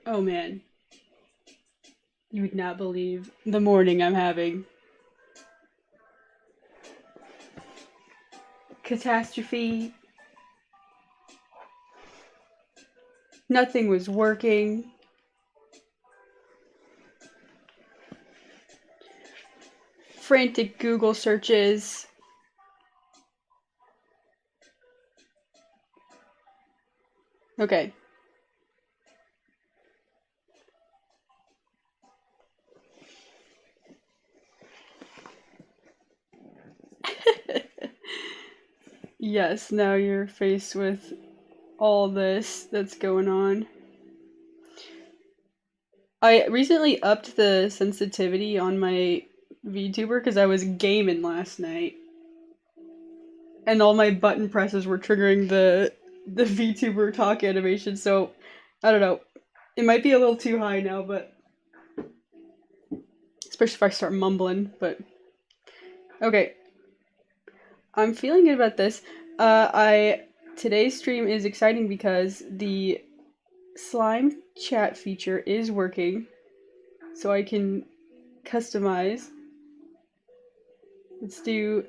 Oh man, you would not believe the morning I'm having. Catastrophe. Nothing was working. Frantic Google searches. Okay. Yes, now you're faced with all this that's going on. I recently upped the sensitivity on my VTuber because I was gaming last night, and all my button presses were triggering the VTuber talk animation. So I don't know. It might be a little too high now, but especially if I start mumbling. But okay, I'm feeling good about this. I today's stream is exciting because the slime chat feature is working, so I can customize. Let's do.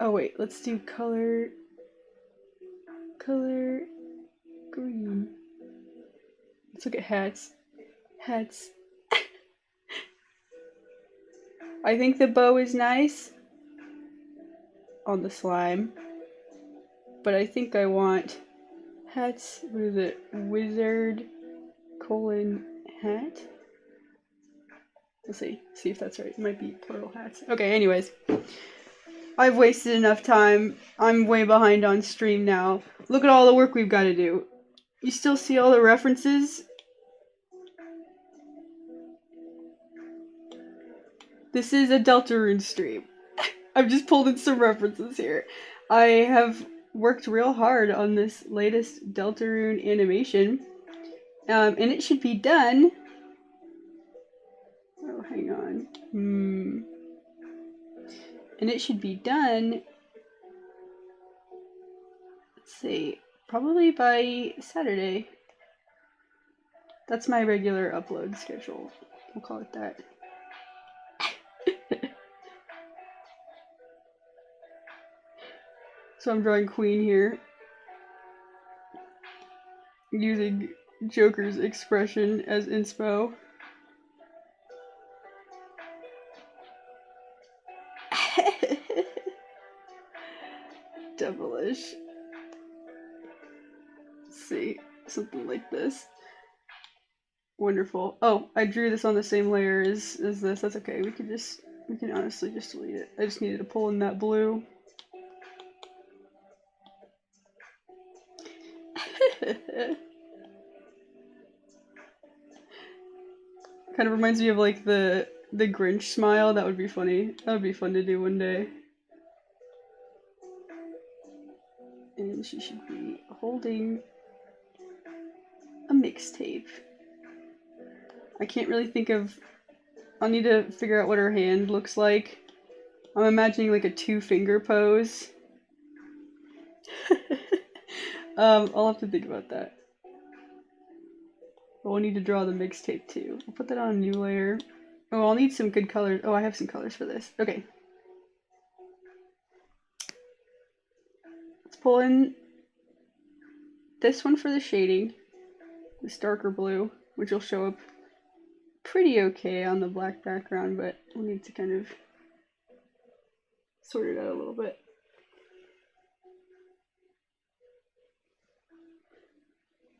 Oh wait, let's do color green. Let's look at hats. Hats. I think the bow is nice on the slime, but I think I want hats. What is it? Wizard colon hat. Let's see if that's right. It might be plural hats. Okay, anyways. I've wasted enough time. I'm way behind on stream now. Look at all the work we've got to do. You still see all the references? This is a Deltarune stream. I've just pulled in some references here. I have worked real hard on this latest Deltarune animation, and it should be done. Oh, hang on. And it should be done. Let's see, probably by Saturday. That's my regular upload schedule. We'll call it that. So I'm drawing Queen here, using Joker's expression as inspo. Devilish. Let's see, something like this. Wonderful. Oh, I drew this on the same layer as this. That's okay. We can honestly just delete it. I just needed to pull in that blue. Kind of reminds me of like the Grinch smile. That would be funny. That would be fun to do one day. And she should be holding a mixtape. I can't really think of. I'll need to figure out what her hand looks like. I'm imagining like a 2-finger pose. I'll have to think about that. But we'll need to draw the mixtape too. I'll put that on a new layer. Oh, I'll need some good colors. Oh, I have some colors for this. Okay. Let's pull in this one for the shading. This darker blue, which will show up pretty okay on the black background, but we'll need to kind of sort it out a little bit.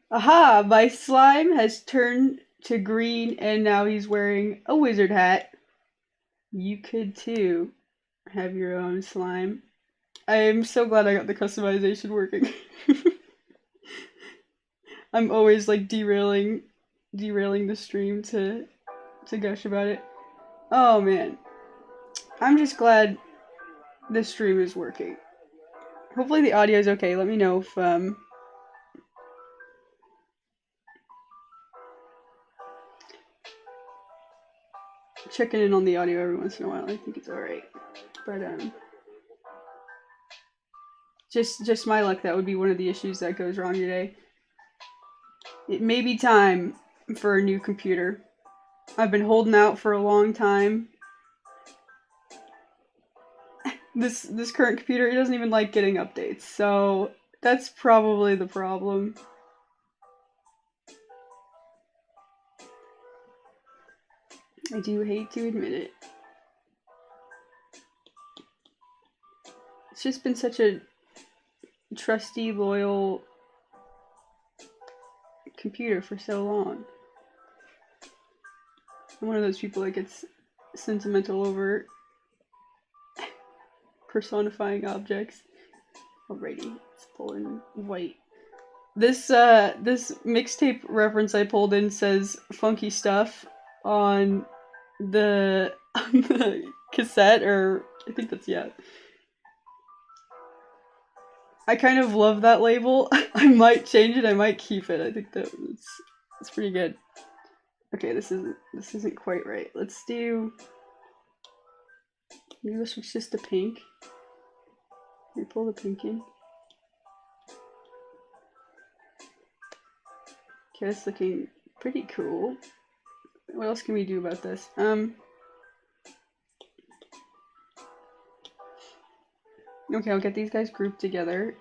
Aha! My slime has turned to green and now he's wearing a wizard hat. You could too have your own slime. I am so glad I got the customization working. I'm always like derailing the stream to gush about it. Oh man. I'm just glad this stream is working. Hopefully the audio is okay. Let me know if checking in on the audio every once in a while. I think it's alright. But just my luck, that would be one of the issues that goes wrong today. It may be time for a new computer. I've been holding out for a long time. This current computer, it doesn't even like getting updates, so that's probably the problem. I do hate to admit it. It's just been such a trusty, loyal computer for so long. I'm one of those people that gets sentimental over personifying objects. Alrighty, let's pull in white. This mixtape reference I pulled in says funky stuff on the cassette, or I think that's, yeah. I kind of love that label. I might change it, I might keep it. I think that it's pretty good. Okay, this isn't quite right. Let's do, maybe we'll switch this to pink. Let me pull the pink in. Okay, that's looking pretty cool. What else can we do about this? Okay, I'll get these guys grouped together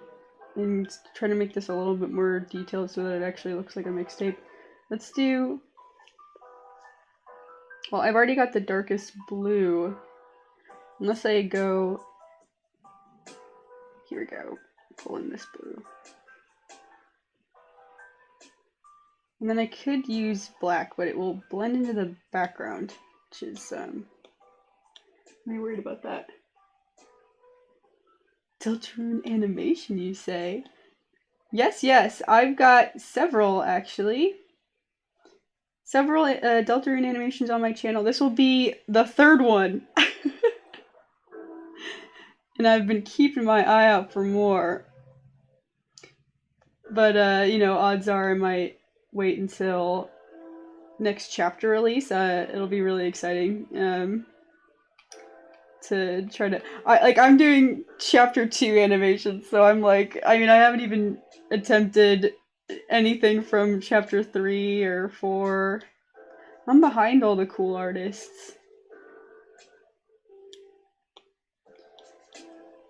and try to make this a little bit more detailed so that it actually looks like a mixtape. Let's do, well, I've already got the darkest blue. Unless I go, here we go, pull in this blue. And then I could use black, but it will blend into the background, which is, I'm worried about that. Deltarune animation, you say? Yes, yes, I've got several, actually. Several Deltarune animations on my channel. This will be the third one. And I've been keeping my eye out for more. But, you know, odds are I might wait until next chapter release. It'll be really exciting. To try to, I'm doing chapter 2 animations, so I'm like, I mean, I haven't even attempted anything from chapter 3 or 4. I'm behind all the cool artists.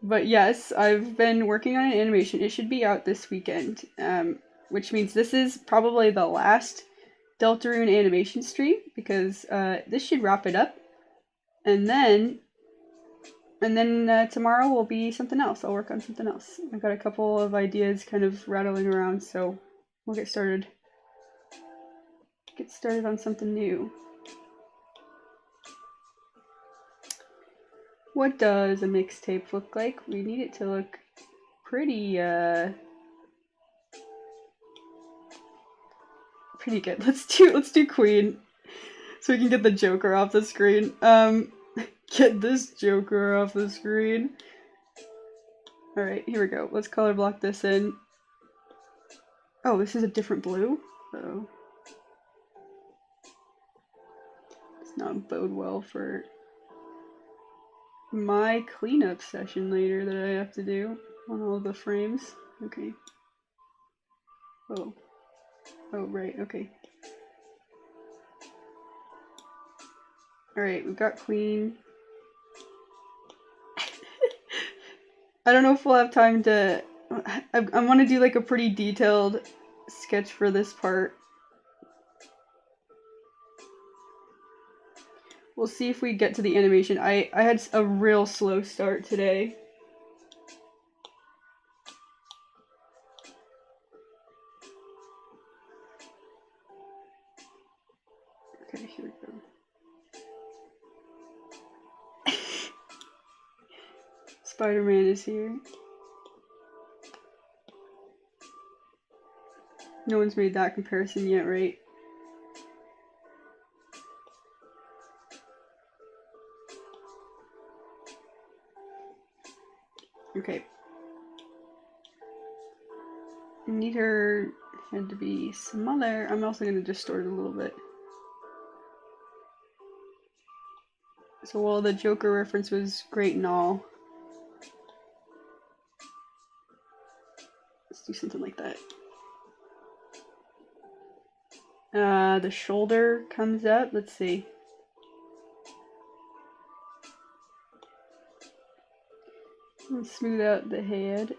But yes, I've been working on an animation. It should be out this weekend, which means this is probably the last Deltarune animation stream, because this should wrap it up. And then tomorrow will be something else. I'll work on something else. I've got a couple of ideas kind of rattling around, so we'll get started. Get started on something new. What does a mixtape look like? We need it to look pretty, pretty good. Let's do Queen, so we can get the Joker off the screen. Get this Joker off the screen. Alright, here we go. Let's color block this in. Oh, this is a different blue? Uh-oh. It's not bode well for my cleanup session later that I have to do on all the frames. Okay. Oh, right, okay. Alright, we've got Queen. I don't know if we'll have time to, I want to do like a pretty detailed sketch for this part. We'll see if we get to the animation. I had a real slow start today. Okay, here we go. Spider-Man is here. No one's made that comparison yet, right? Okay. I need her head to be smaller. I'm also going to distort it a little bit. So while the Joker reference was great and all, let's do something like that. The shoulder comes up. Let's see. Let's smooth out the head.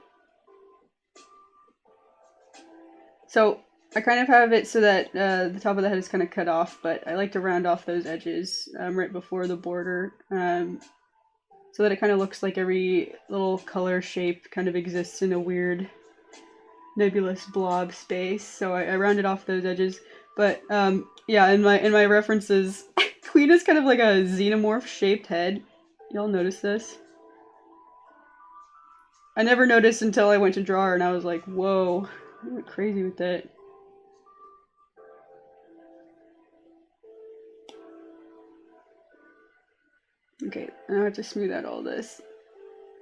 So I kind of have it so that the top of the head is kind of cut off, but I like to round off those edges right before the border, so that it kind of looks like every little color shape kind of exists in a weird nebulous blob space. So I rounded off those edges, but yeah, in my references, Queen is kind of like a xenomorph shaped head. Y'all notice this? I never noticed until I went to draw her and I was like, whoa, I went crazy with that. Okay, now I have to smooth out all this.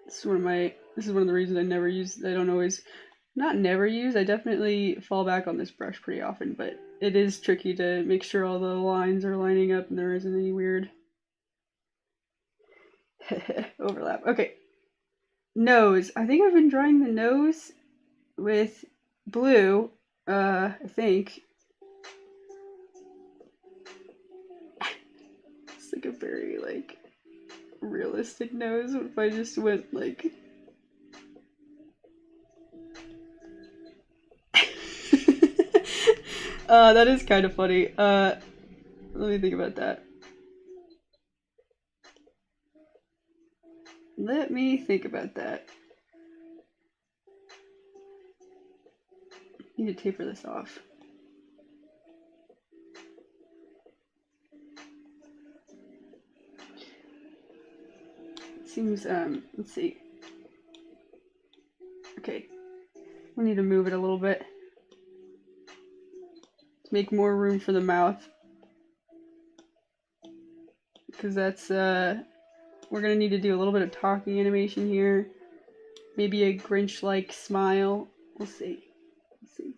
This is one of the reasons I never use, I don't always, not never use, I definitely fall back on this brush pretty often, but it is tricky to make sure all the lines are lining up and there isn't any weird overlap. Okay. Nose. I think I've been drawing the nose with blue, I think. It's like a very, like, realistic nose. What if I just went, like... that is kind of funny. Let me think about that. Let me think about that. I need to taper this off. It seems, let's see. Okay. We need to move it a little bit to make more room for the mouth. Because that's, we're gonna need to do a little bit of talking animation here. Maybe a Grinch-like smile. We'll see. Let's see.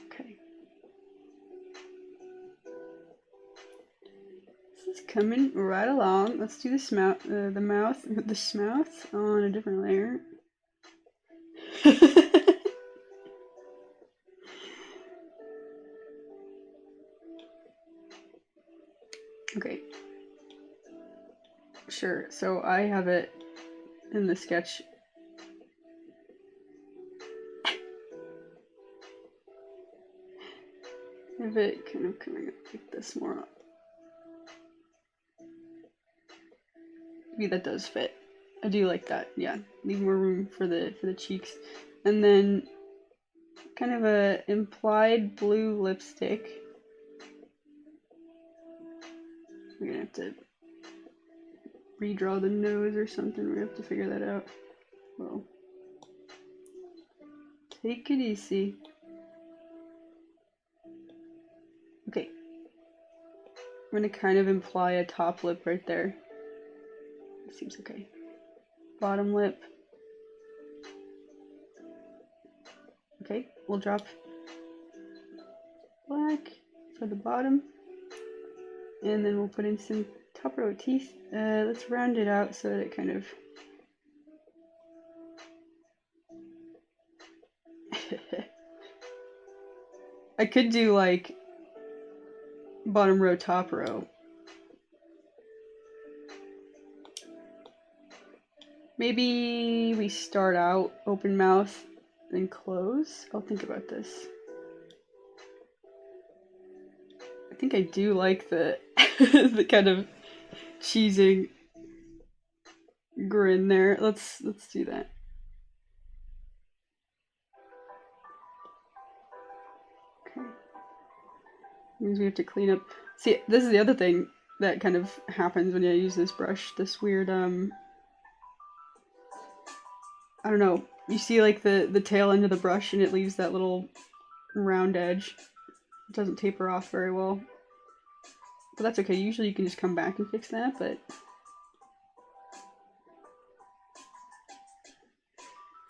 Okay. This is coming right along. Let's do the mouth on a different layer. Okay. Sure, so I have it in the sketch. I have it kind of coming up like this more. Maybe that does fit. I do like that, yeah. Leave more room for the cheeks. And then kind of a implied blue lipstick. We're gonna have to redraw the nose or something. We have to figure that out. Well, take it easy. Okay. I'm gonna kind of imply a top lip right there. That seems okay. Bottom lip. Okay, we'll drop black for the bottom. And then we'll put in some top row teeth. Let's round it out so that it kind of... I could do like bottom row, top row. Maybe we start out open mouth and close. I'll think about this. I think I do like the the kind of cheesing grin there. Let's do that. Okay. Means we have to clean up. See, this is the other thing that kind of happens when I use this brush. This weird I don't know. You see like the tail end of the brush and it leaves that little round edge. It doesn't taper off very well. But that's okay. Usually you can just come back and fix that, but...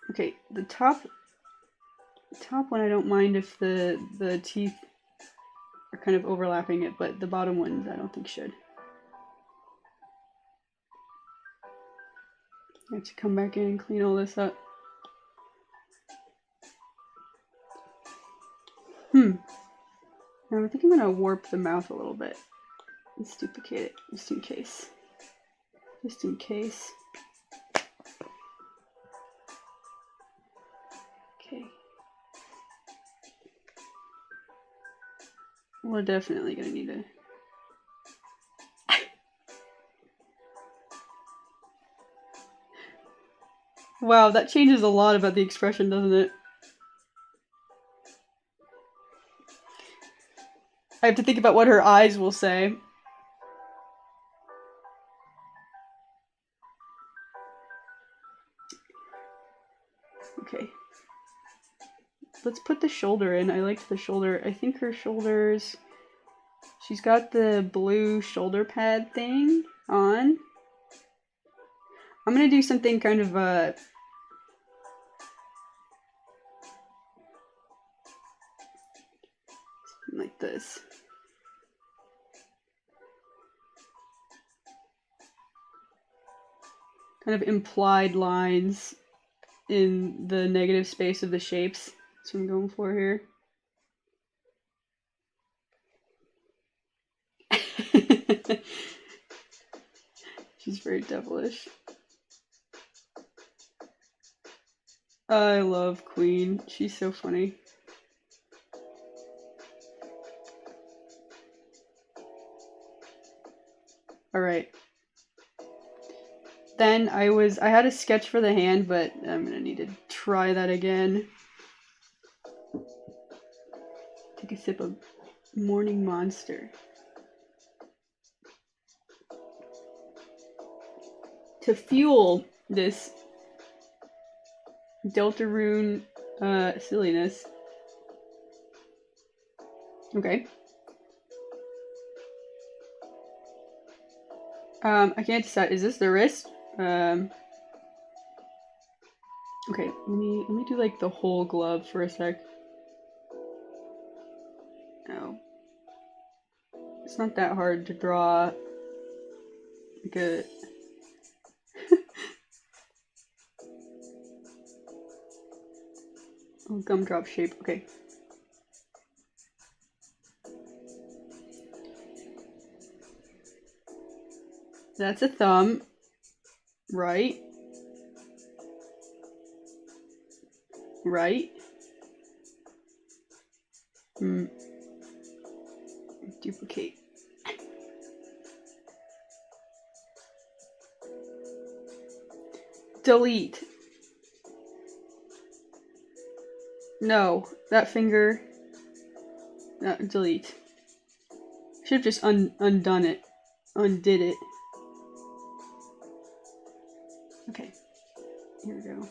Okay, the top one I don't mind if the teeth are kind of overlapping it, but the bottom ones I don't think should. I have to come back in and clean all this up. Now I think I'm gonna warp the mouth a little bit. Let's duplicate it, just in case. Just in case. Okay. We're definitely gonna need to... Wow, that changes a lot about the expression, doesn't it? I have to think about what her eyes will say. Okay. Let's put the shoulder in. I liked the shoulder. I think her shoulders... She's got the blue shoulder pad thing on. I'm gonna do something kind of like this. Kind of implied lines in the negative space of the shapes. That's what I'm going for here. She's very devilish. I love Queen. She's so funny. Alright. Then I had a sketch for the hand, but I'm gonna need to try that again. Take a sip of Morning Monster. To fuel this Deltarune silliness. Okay. I can't decide. Is this the wrist? Okay, let me do like the whole glove for a sec. Oh. It's not that hard to draw like a gumdrop shape. Okay. That's a thumb, right? Right? Duplicate. Delete. No, that finger. No, delete. Should have just undone it. Undid it. Okay. Here we go.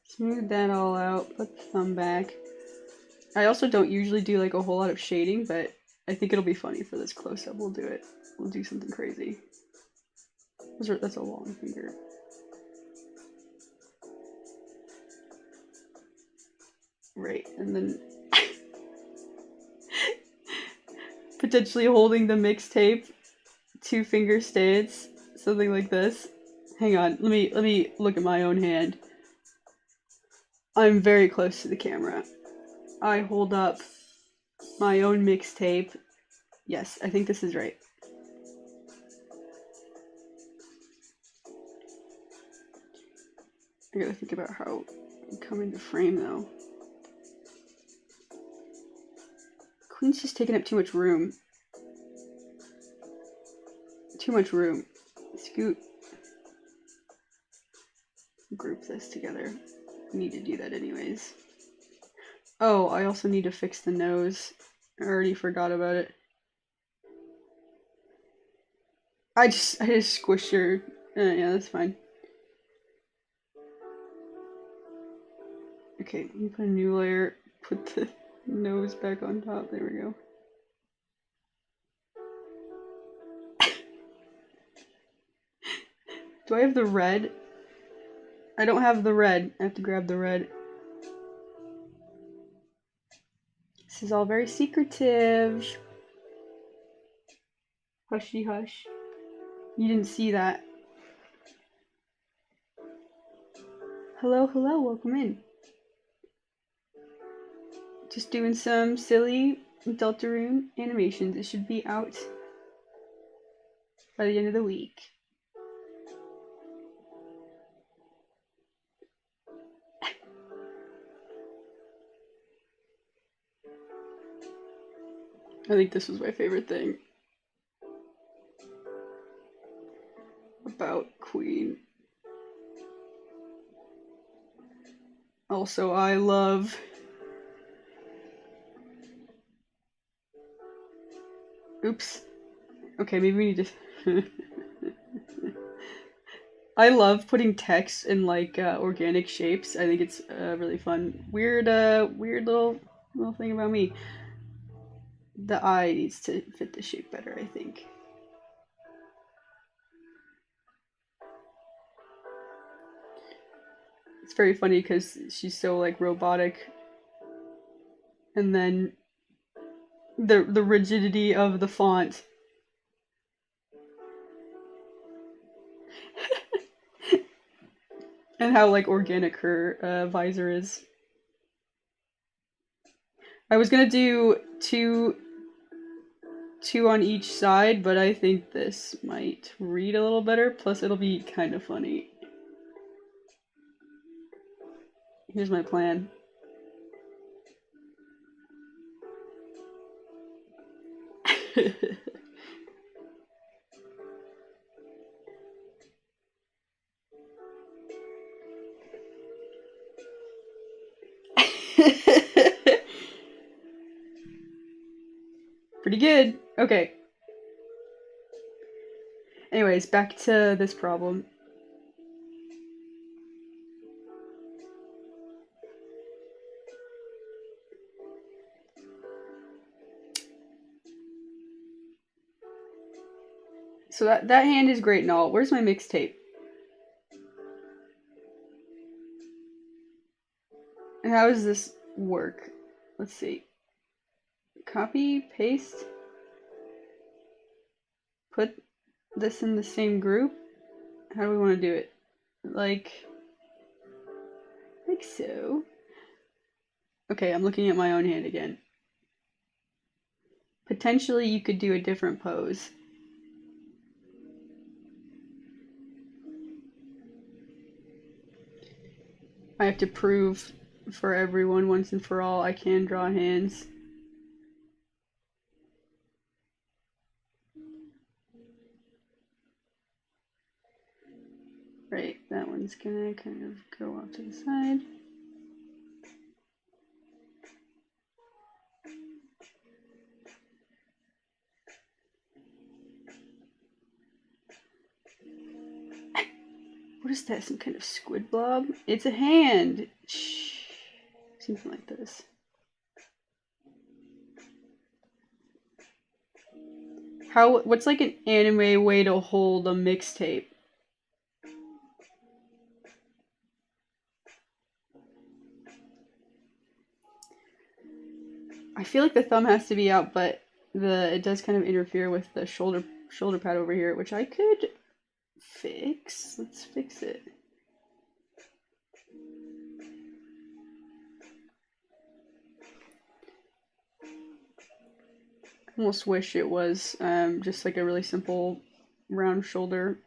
Smooth that all out. Put the thumb back. I also don't usually do like a whole lot of shading, but I think it'll be funny for this close-up. We'll do it. We'll do something crazy. That's a long finger. Right, and then potentially holding the mixtape, 2-finger stance, something like this. Hang on, let me look at my own hand. I'm very close to the camera. I hold up my own mixtape. Yes, I think this is right. I gotta think about how I come into frame though. Queen's just taking up too much room. Too much room. Scoot. Group this together. I need to do that anyways. Oh, I also need to fix the nose. I already forgot about it. I just squished her. Yeah, that's fine. Okay, let me put a new layer. Put the nose back on top. There we go. Do I have the red? I don't have the red. I have to grab the red. This is all very secretive. Hushy hush. You didn't see that. Hello, hello, welcome in. Just doing some silly Deltarune animations. It should be out by the end of the week. I think this was my favorite thing about Queen. Also, I love oops. Okay, maybe we need to I love putting text in like organic shapes. I think it's really fun. Weird little thing about me. The eye needs to fit the shape better, I think. It's very funny because she's so like robotic, and then the rigidity of the font. And how like organic her visor is. I was gonna do two on each side, but I think this might read a little better, plus it'll be kind of funny. Here's my plan. Pretty good. Okay. Anyways, back to this problem. So that hand is great and all. Where's my mixtape? And how does this work? Let's see. Copy, paste. Put this in the same group. How do we want to do it? Like so. Okay, I'm looking at my own hand again. Potentially you could do a different pose. I have to prove for everyone once and for all I can draw hands. Right, that one's gonna kind of go off to the side. What is that? Some kind of squid blob? It's a hand! Shh. Something like this. What's like an anime way to hold a mixtape? I feel like the thumb has to be out, but it does kind of interfere with the shoulder pad over here, which I could fix. Let's fix it. I almost wish it was just like a really simple round shoulder.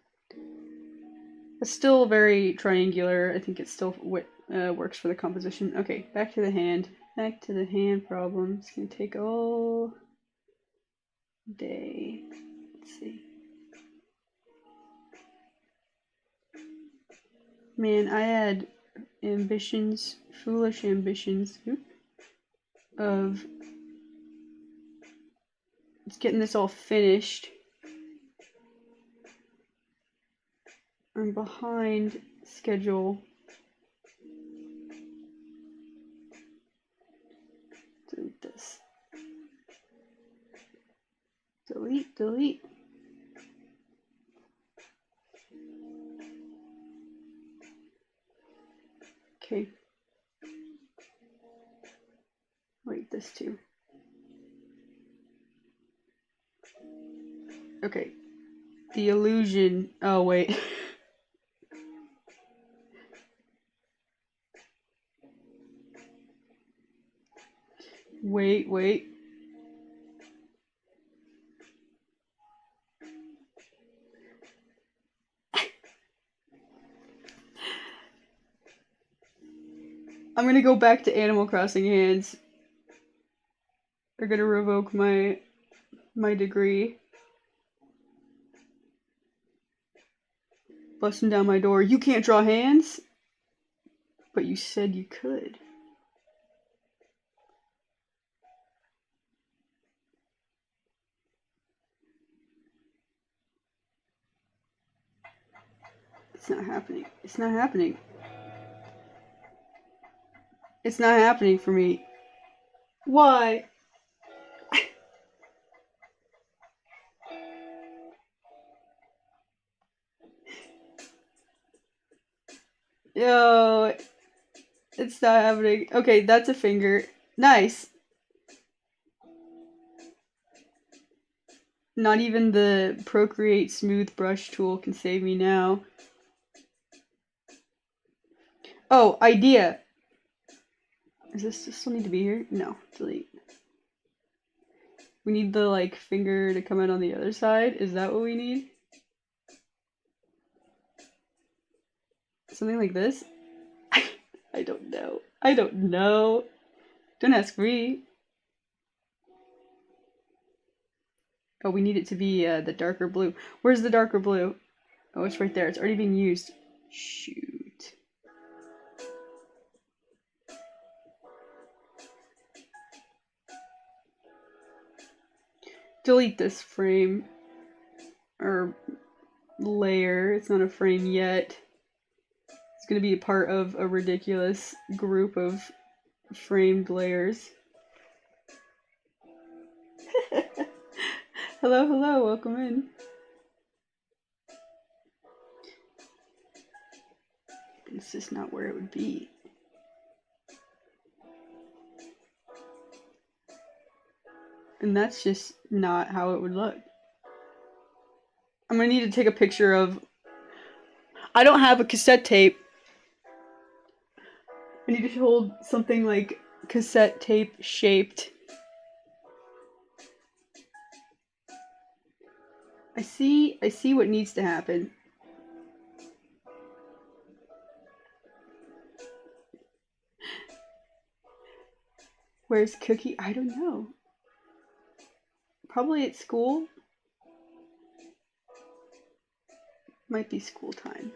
It's still very triangular. I think it still works for the composition. Okay, back to the hand. Back to the hand problem. It's gonna take all day. Let's see. Man, I had ambitions, foolish ambitions, of getting this all finished. I'm behind schedule. Delete this. Delete. Okay. Wait, this too. Okay. The illusion. Oh, wait. Wait, wait. I'm gonna go back to Animal Crossing hands. They're gonna revoke my degree. Busting down my door. You can't draw hands? But you said you could. It's not happening. It's not happening. It's not happening for me. Why? Yo, it's not happening. Okay, that's a finger. Nice. Not even the Procreate Smooth Brush tool can save me now. Oh, idea. Does this still need to be here? No, delete. We need the, like, finger to come out on the other side. Is that what we need? Something like this? I don't know. I don't know. Don't ask me. Oh, we need it to be the darker blue. Where's the darker blue? Oh, it's right there. It's already being used. Shoot. Delete this frame. Or layer. It's not a frame yet. It's going to be a part of a ridiculous group of framed layers. Hello, hello, welcome in. It's just not where it would be. And that's just not how it would look. I'm gonna need to take a picture of... I don't have a cassette tape. I need to hold something like cassette tape shaped. I see what needs to happen. Where's Cookie? I don't know. Probably at school. Might be school time.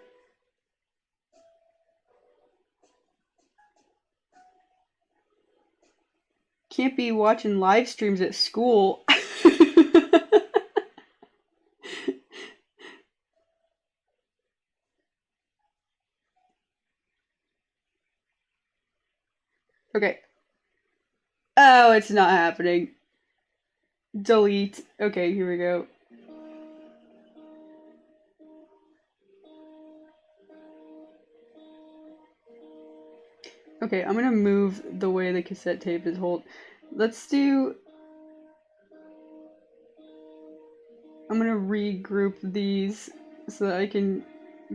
Can't be watching live streams at school. Okay. Oh, it's not happening. Delete. Okay, here we go. Okay, I'm gonna move the way the cassette tape is hold. Let's do... I'm gonna regroup these so that I can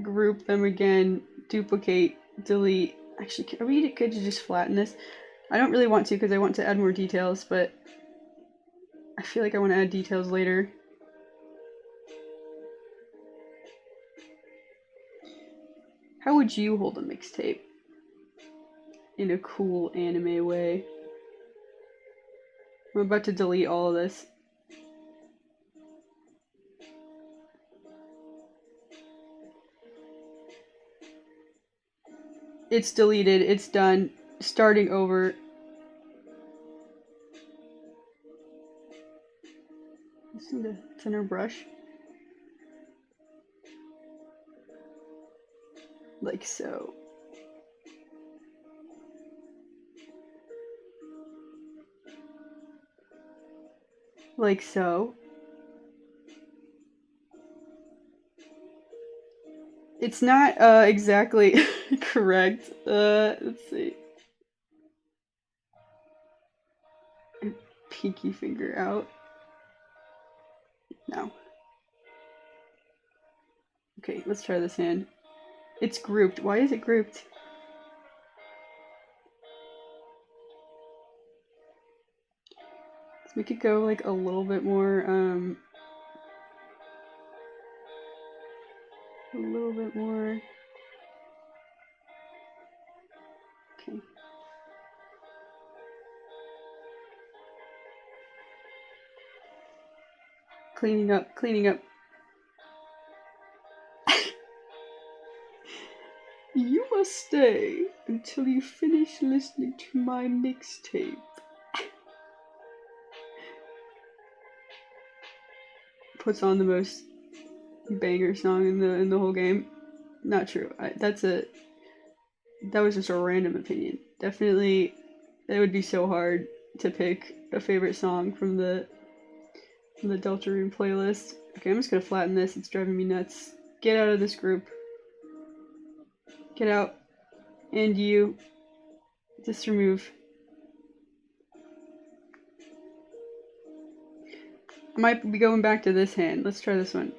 group them again, duplicate, delete. Actually, could you just flatten this? I don't really want to because I want to add more details, but I feel like I want to add details later. How would you hold a mixtape in a cool anime way? I'm about to delete all of this. It's deleted, it's done. Starting over. Let's see the thinner brush. Like so. Like so. It's not exactly correct. Let's see. Pinky finger out. No. Okay, let's try this hand. It's grouped. Why is it grouped? We could go like a little bit more, a little bit more. Okay. Cleaning up, cleaning up. You must stay until you finish listening to my mixtape. Puts on the most banger song in the whole game. Not true. That was just a random opinion. Definitely, it would be so hard to pick a favorite song from the Deltarune playlist. Okay, I'm just gonna flatten this. It's driving me nuts. Get out of this group. Get out. And you. Just remove. I might be going back to this hand. Let's try this one.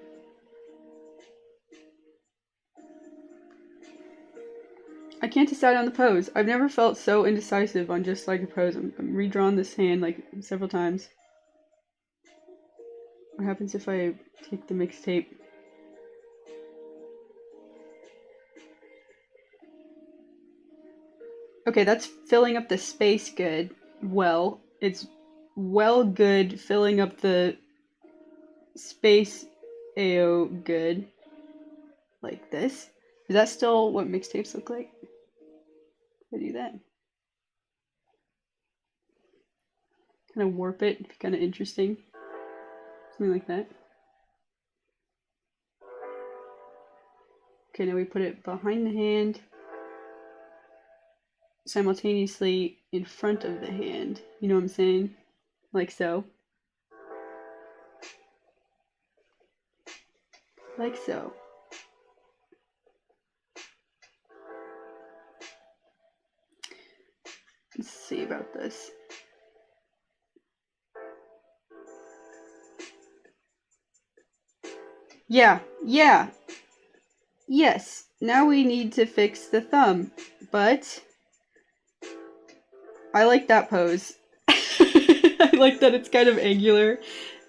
I can't decide on the pose. I've never felt so indecisive on just like a pose. I'm redrawn this hand like several times. What happens if I take the mixtape? Okay, that's filling up the space good. Well, it's well good filling up the space AO good. Like this. Is that still what mixtapes look like? I do that. Kind of warp it, kind of interesting. Something like that. Okay, now we put it behind the hand, simultaneously in front of the hand. You know what I'm saying? Like so. Like so. Let's see about this. Yeah. Yes. Now we need to fix the thumb, but I like that pose. I like that it's kind of angular.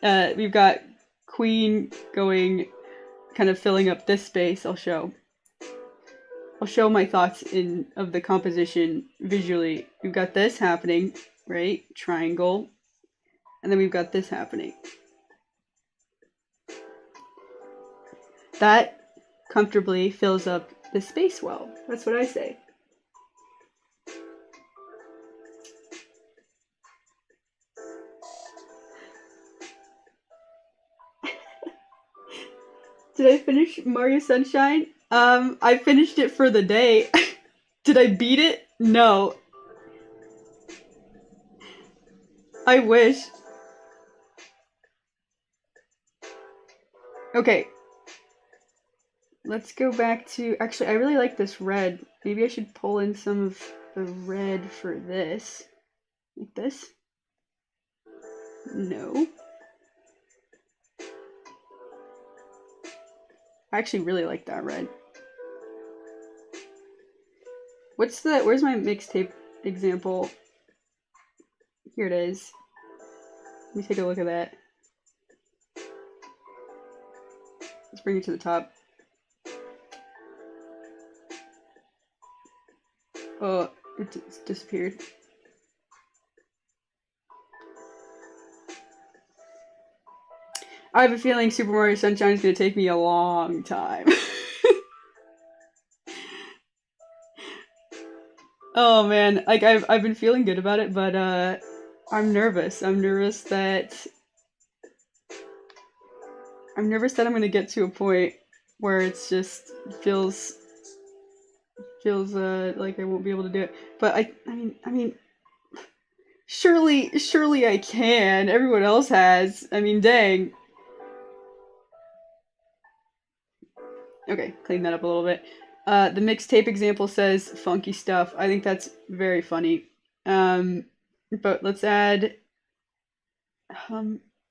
We've got Queen going, kind of filling up this space. I'll show my thoughts of the composition visually. We've got this happening, right? Triangle. And then we've got this happening. That comfortably fills up the space well. That's what I say. Did I finish Mario Sunshine? I finished it for the day. Did I beat it? No. I wish. Okay. Let's go back to... Actually, I really like this red. Maybe I should pull in some of the red for this. Like this? No. I actually really like that red. Where's my mixtape example? Here it is. Let me take a look at that. Let's bring it to the top. Oh, it's disappeared. I have a feeling Super Mario Sunshine is going to take me a long time. Oh man, like I've been feeling good about it, but I'm nervous. I'm nervous that I'm going to get to a point where it's just feels like I won't be able to do it. But I mean surely I can. Everyone else has. I mean, dang. Okay, clean that up a little bit. The mixtape example says funky stuff. I think that's very funny. But let's add...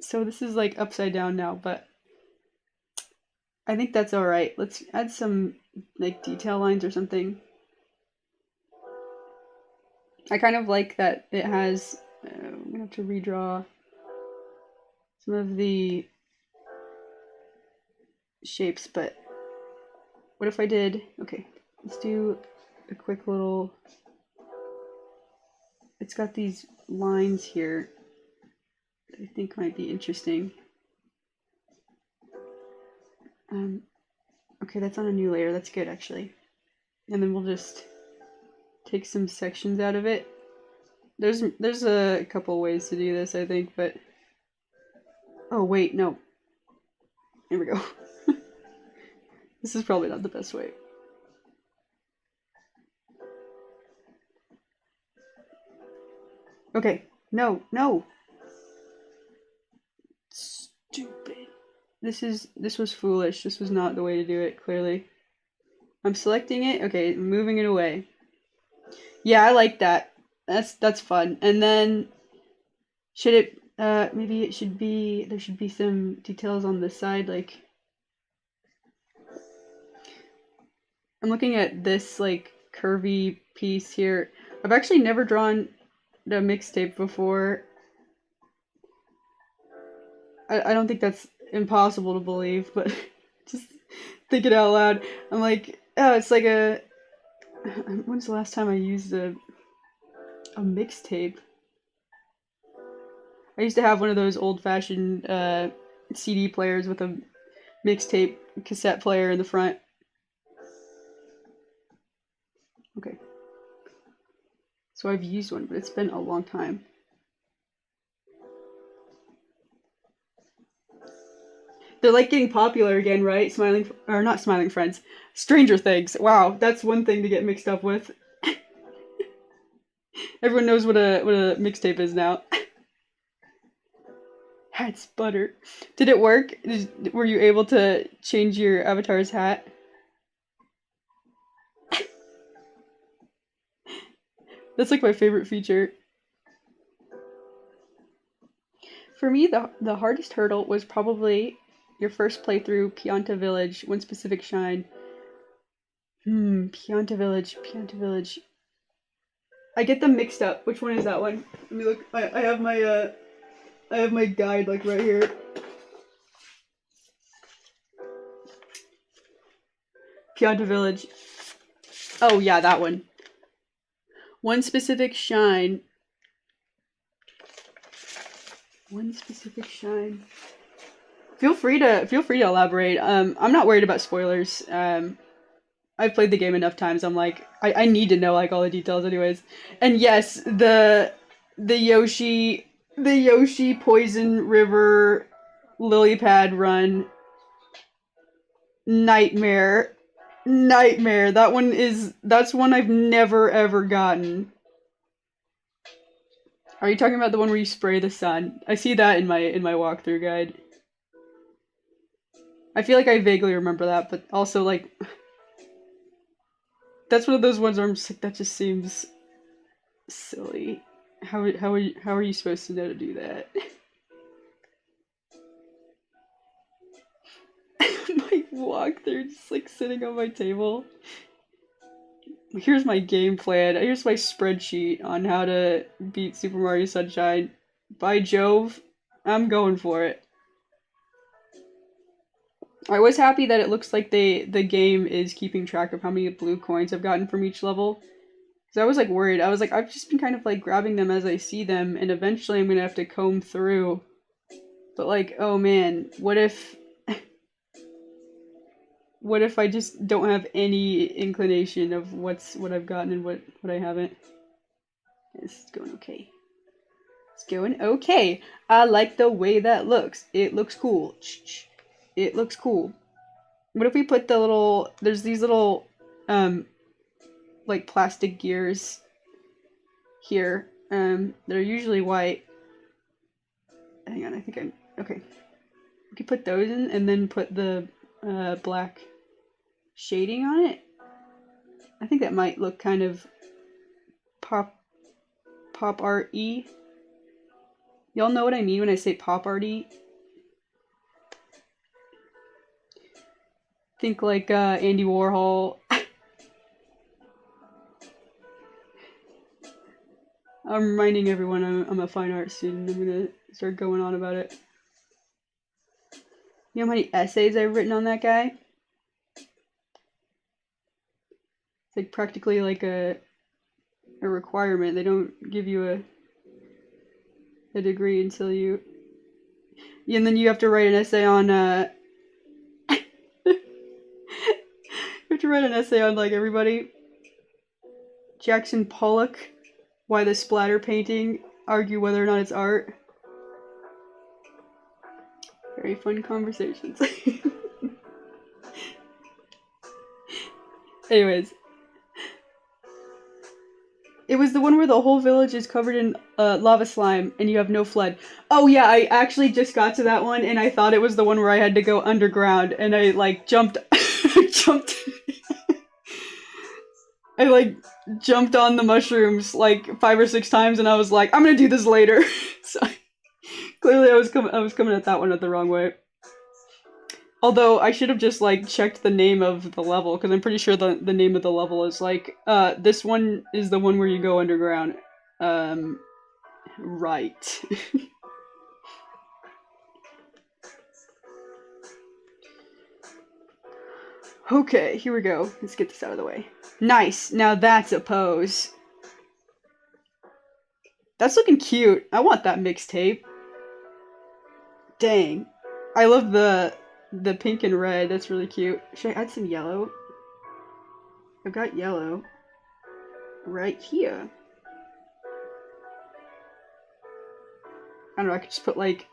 so this is like upside down now, but I think that's alright. Let's add some like detail lines or something. I kind of like that it has... I'm gonna have to redraw some of the shapes, but what if I did, okay, let's do a quick little, it's got these lines here that I think might be interesting. Okay, that's on a new layer, that's good actually. And then we'll just take some sections out of it. There's a couple ways to do this, I think, but oh wait, no. Here we go. This is probably not the best way. Okay, no, no. Stupid. This was foolish. This was not the way to do it, clearly. I'm selecting it. Okay, moving it away. Yeah, I like that. That's fun. And then should it maybe it should be there should be some details on the side, like I'm looking at this like curvy piece here. I've actually never drawn the mixtape before. I don't think that's impossible to believe, but just think it out loud. I'm like, oh, it's like a. When's the last time I used a mixtape? I used to have one of those old-fashioned CD players with a mixtape cassette player in the front. Okay. So I've used one, but it's been a long time. They're like getting popular again, right? Smiling, or not Smiling Friends. Stranger Things. Wow, that's one thing to get mixed up with. Everyone knows what a mixtape is now. Hat's butter. Did it work? Were you able to change your avatar's hat? That's like my favorite feature. For me, the hardest hurdle was probably your first playthrough, Pianta Village, one specific shrine. Pianta Village. I get them mixed up. Which one is that one? Let me look. I have my guide like right here. Pianta Village. Oh yeah, that one. One specific shrine. Feel free to elaborate. I'm not worried about spoilers. I've played the game enough times. I'm like, I need to know like all the details anyways. And yes, the Yoshi Poison River lily pad run nightmare. That's one I've never ever gotten. Are you talking about the one where you spray the sun? I see that in my walkthrough guide. I feel like I vaguely remember that, but also like that's one of those ones where I'm just like, that just seems silly. How are you supposed to know to do that? My walkthrough just like sitting on my table. Here's my game plan. Here's my spreadsheet on how to beat Super Mario Sunshine. By Jove, I'm going for it. I was happy that it looks like the game is keeping track of how many blue coins I've gotten from each level. Because I was like worried. I was like, I've just been kind of like grabbing them as I see them, and eventually I'm gonna have to comb through. But like, oh man, what if I just don't have any inclination of what I've gotten and what I haven't? It's going okay. It's going okay. I like the way that looks. It looks cool. It looks cool. What if we put the little, there's these little like plastic gears here. They're usually white. Hang on, I think okay. We could put those in and then put the black shading on it. I think that might look kind of pop art-y. Y'all know what I mean when I say pop art-y? Think like Andy Warhol. I'm reminding everyone I'm a fine art student. I'm gonna start going on about it. You know how many essays I've written on that guy? It's like practically like a requirement. They don't give you a degree until you... And then you have to write an essay on you have to write an essay on like everybody. Jackson Pollock, why the splatter painting, argue whether or not it's art. Very fun conversations. Anyways. It was the one where the whole village is covered in lava slime and you have no flood. Oh yeah, I actually just got to that one and I thought it was the one where I had to go underground and I like jumped I like jumped on the mushrooms like 5 or 6 times and I was like, I'm gonna do this later. So clearly I was coming at that one at the wrong way. Although I should have just like checked the name of the level because I'm pretty sure the name of the level is like this one is the one where you go underground. Right. Okay, here we go. Let's get this out of the way. Nice. Now that's a pose. That's looking cute. I want that mixtape. Dang. I love the pink and red. That's really cute. Should I add some yellow? I've got yellow right here. I don't know, I could just put like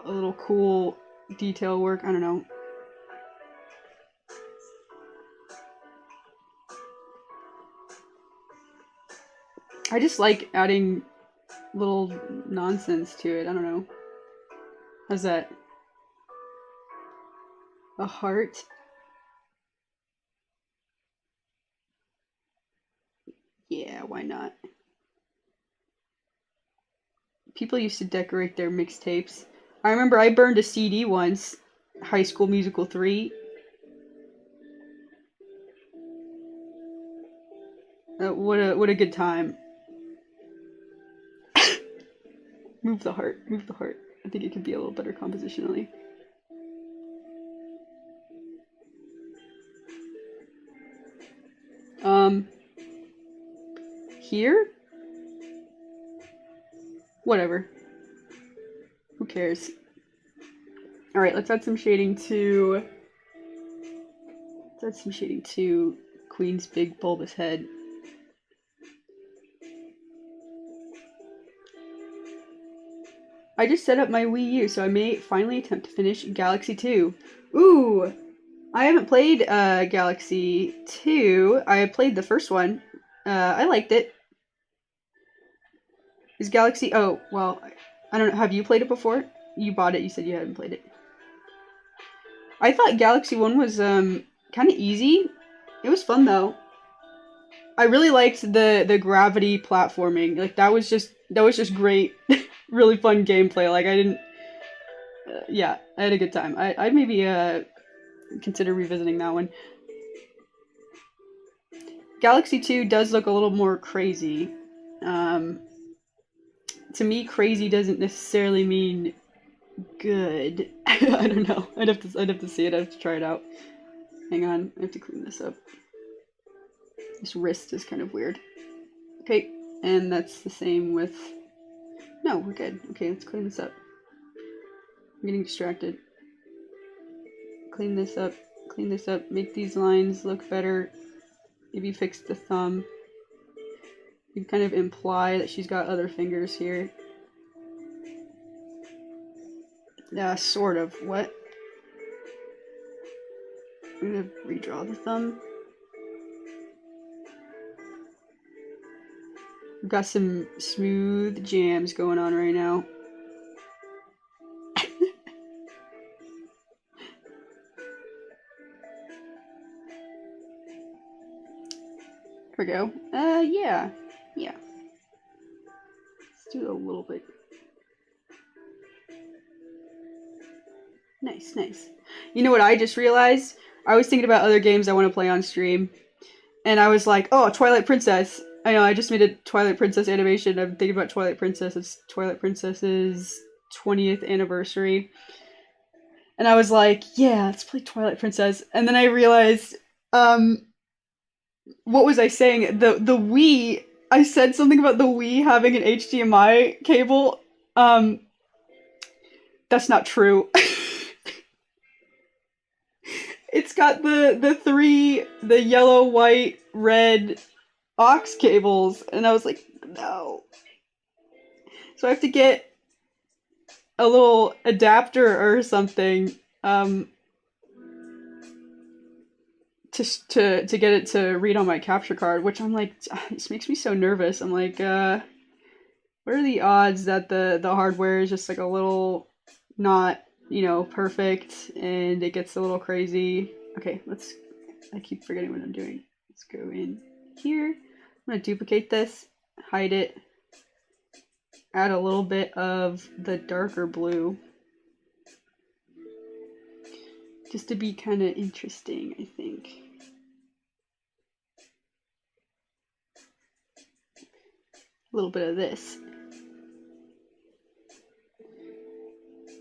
a little cool detail work. I don't know. I just like adding little nonsense to it. I don't know. How's that? A heart? Yeah, why not? People used to decorate their mixtapes. I remember I burned a CD once. High School Musical 3. What a good time. Move the heart. Move the heart. I think it could be a little better compositionally. Here? Whatever. Who cares? Alright, let's add some shading to... Let's add some shading to Queen's big bulbous head. I just set up my Wii U, so I may finally attempt to finish Galaxy 2. Ooh! I haven't played Galaxy 2. I played the first one. I liked it. Is Galaxy... Oh, well, I don't know. Have you played it before? You bought it. You said you hadn't played it. I thought Galaxy 1 was kind of easy. It was fun, though. I really liked the gravity platforming. Like, that was just great. Really fun gameplay. Like, I didn't... yeah, I had a good time. I'd maybe consider revisiting that one. Galaxy 2 does look a little more crazy. To me, crazy doesn't necessarily mean good. I don't know. I'd have to see it. I'd have to try it out. Hang on, I have to clean this up. This wrist is kind of weird. Okay, and that's the same with... No, we're good. Okay, let's clean this up. I'm getting distracted. Clean this up. Clean this up. Make these lines look better. Maybe fix the thumb. You kind of imply that she's got other fingers here. Yeah, sort of. What? I'm gonna redraw the thumb. We've got some smooth jams going on right now. There we go. Yeah. Yeah. Let's do a little bit. Nice, nice. You know what I just realized? I was thinking about other games I want to play on stream. And I was like, oh, Twilight Princess. I know, I just made a Twilight Princess animation. I'm thinking about Twilight Princess. It's Twilight Princess's 20th anniversary. And I was like, yeah, let's play Twilight Princess. And then I realized, what was I saying? The Wii. I said something about the Wii having an HDMI cable. That's not true. It's got the yellow, white, red aux cables, and I was like, no. So I have to get a little adapter or something, to get it to read on my capture card, which I'm like, this makes me so nervous. I'm like, what are the odds that the hardware is just like a little not, perfect, and it gets a little crazy. Okay, I keep forgetting what I'm doing. Let's go in here. I'm gonna duplicate this, hide it, add a little bit of the darker blue, just to be kind of interesting, I think. A little bit of this.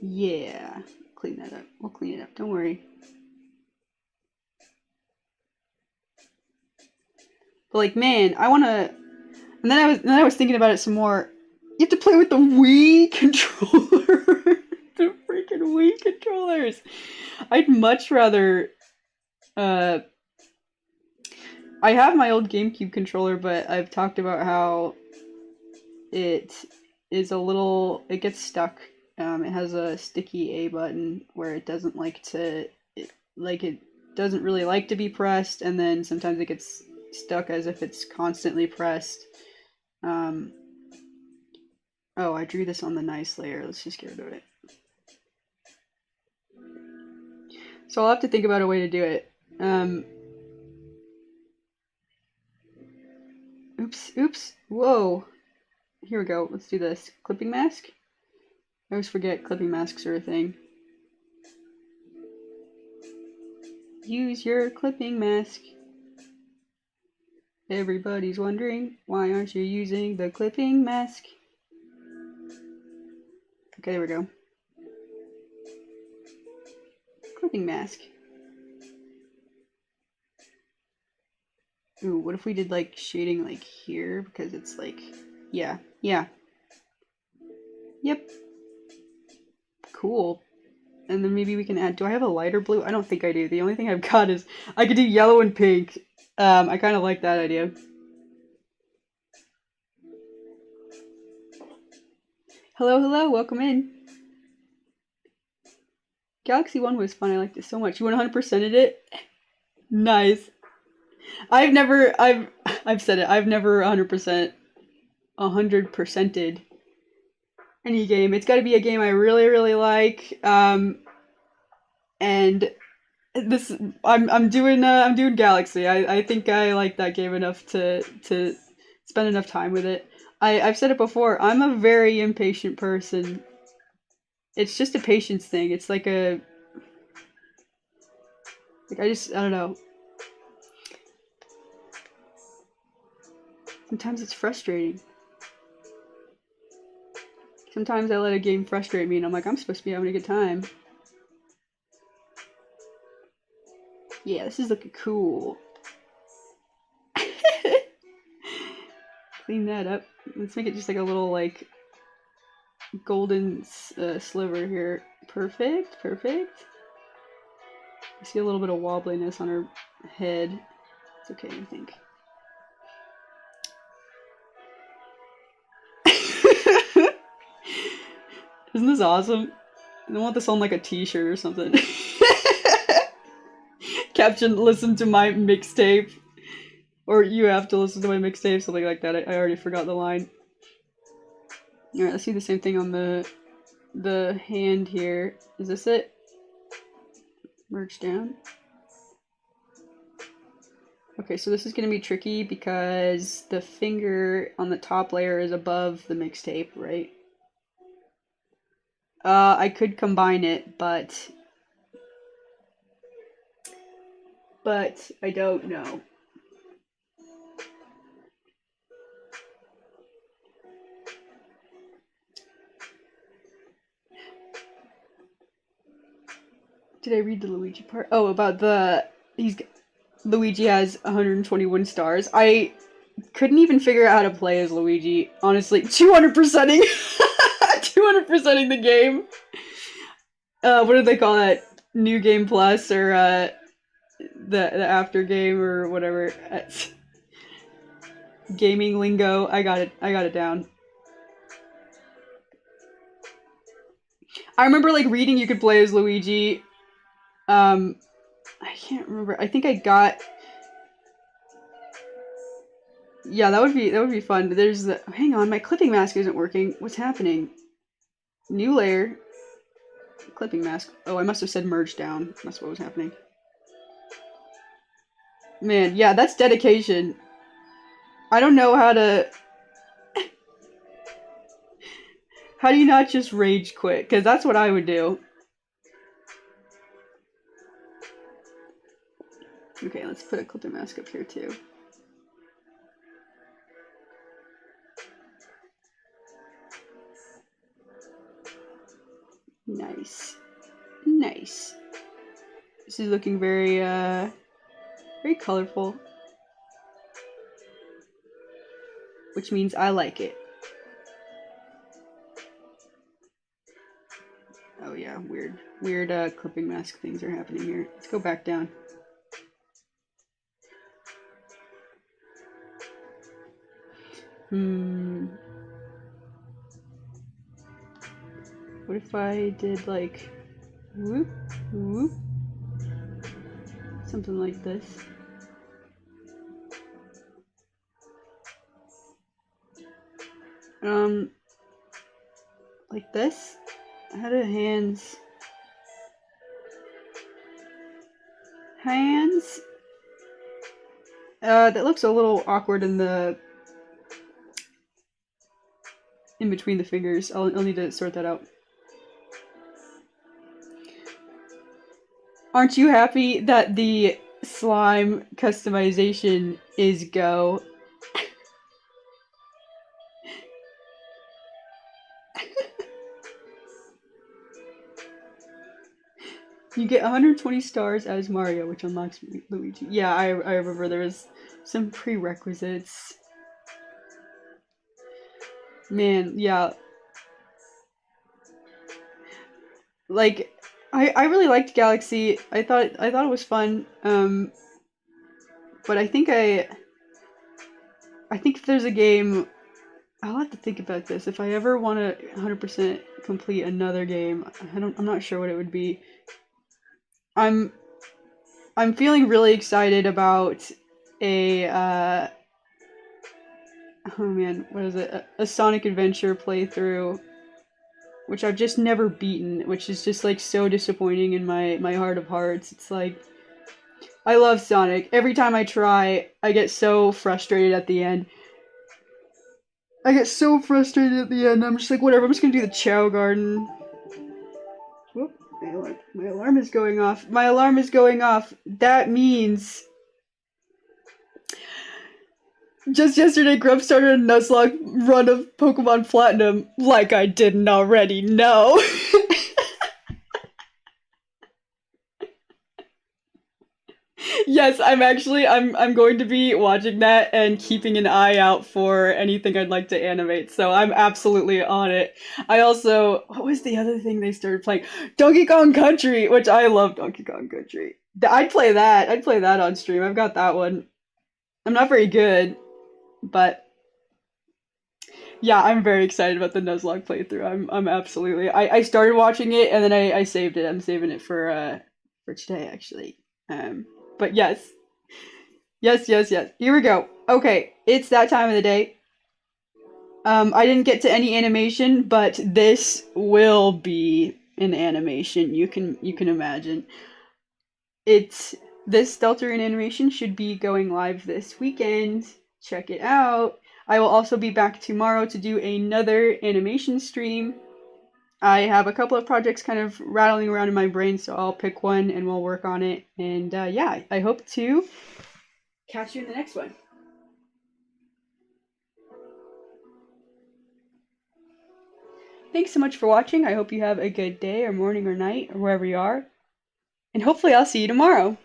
Yeah, clean that up. We'll clean it up, don't worry. But like, man, I wanna. And then I was thinking about it some more. You have to play with the Wii controller. The freaking Wii controllers. I'd much rather. I have my old GameCube controller, but I've talked about how it is a little. It gets stuck. It has a sticky A button where it doesn't like to. It doesn't really like to be pressed, and then sometimes it gets stuck as if it's constantly pressed. Oh, I drew this on the nice layer. Let's just get rid of it. So I'll have to think about a way to do it. Oops. Whoa. Here we go. Let's do this. Clipping mask? I always forget clipping masks are a thing. Use your clipping mask. Everybody's wondering, why aren't you using the clipping mask? Okay, there we go. Clipping mask. Ooh, what if we did like shading like here? Because it's like, yeah. Yep. Cool. And then maybe we can add, do I have a lighter blue? I don't think I do. The only thing I've got is, I could do yellow and pink. I kind of like that idea. Hello, welcome in. Galaxy 1 was fun, I liked it so much. You 100%ed it? Nice. I've said it, I've never 100%ed any game. It's gotta be a game I really, really like, and this, I'm doing Galaxy. I think I like that game enough to spend enough time with it. I've said it before, I'm a very impatient person. It's just a patience thing. It's like I don't know. Sometimes it's frustrating. Sometimes I let a game frustrate me and I'm like, I'm supposed to be having a good time. Yeah, this is looking cool. Clean that up. Let's make it just like a little like golden sliver here. Perfect. I see a little bit of wobbliness on her head. It's okay, I think. Isn't this awesome? I want this on like a t-shirt or something. Caption, listen to my mixtape. Or you have to listen to my mixtape, something like that. I already forgot the line. Alright, let's see the same thing on the hand here. Is this it? Merge down. Okay, so this is going to be tricky because the finger on the top layer is above the mixtape, right? I could combine it, but I don't know. Did I read the Luigi part? Oh, about Luigi has 121 stars. I couldn't even figure out how to play as Luigi. Honestly, 200%ing, 200%ing the game. What do they call that? New Game Plus or the after game or whatever. Gaming lingo. I got it. I got it down. I remember like reading you could play as Luigi. I can't remember. I think I got. Yeah, that would be fun. There's the. Hang on, my clipping mask isn't working. What's happening? New layer. Clipping mask. Oh, I must have said merge down. That's what was happening. Man, yeah, that's dedication. I don't know how to. How do you not just rage quit? Because that's what I would do. Okay, let's put a clipping mask up here too. Nice. Nice. This is looking very, very colorful. Which means I like it. Oh yeah, weird clipping mask things are happening here. Let's go back down. What if I did like whoop whoop? Something like this. Like this? How do hands that looks a little awkward in between the fingers. I'll need to sort that out. Aren't you happy that the slime customization is go? You get 120 stars as Mario, which unlocks Luigi. Yeah, I remember there was some prerequisites. Man, yeah. Like, I really liked Galaxy. I thought it was fun. But I think if there's a game, I'll have to think about this. If I ever want to 100% complete another game, I'm not sure what it would be. I'm feeling really excited about a oh man, what is it? A Sonic Adventure playthrough, which I've just never beaten, which is just like so disappointing in my heart of hearts. It's like I love Sonic. Every time I try, I get so frustrated at the end. I'm just like, whatever, I'm just gonna do the Chow Garden. Whoop, my alarm is going off. My alarm is going off. That means just yesterday, Grub started a Nuzlocke run of Pokemon Platinum, like I didn't already know. Yes, I'm going to be watching that and keeping an eye out for anything I'd like to animate. So I'm absolutely on it. I also, what was the other thing they started playing? Donkey Kong Country, which I love Donkey Kong Country. I'd play that. I'd play that on stream. I've got that one. I'm not very good, but yeah, I'm very excited about the Nuzlocke playthrough. I'm absolutely. I started watching it and then I saved it. I'm saving it for today actually. But yes. Yes. Here we go. Okay, it's that time of the day. I didn't get to any animation, but this will be an animation. You can imagine. This Deltarune animation should be going live this weekend. Check it out. I will also be back tomorrow to do another animation stream. I have a couple of projects kind of rattling around in my brain, so I'll pick one and we'll work on it. And yeah, I hope to catch you in the next one. Thanks so much for watching. I hope you have a good day or morning or night or wherever you are. And hopefully I'll see you tomorrow.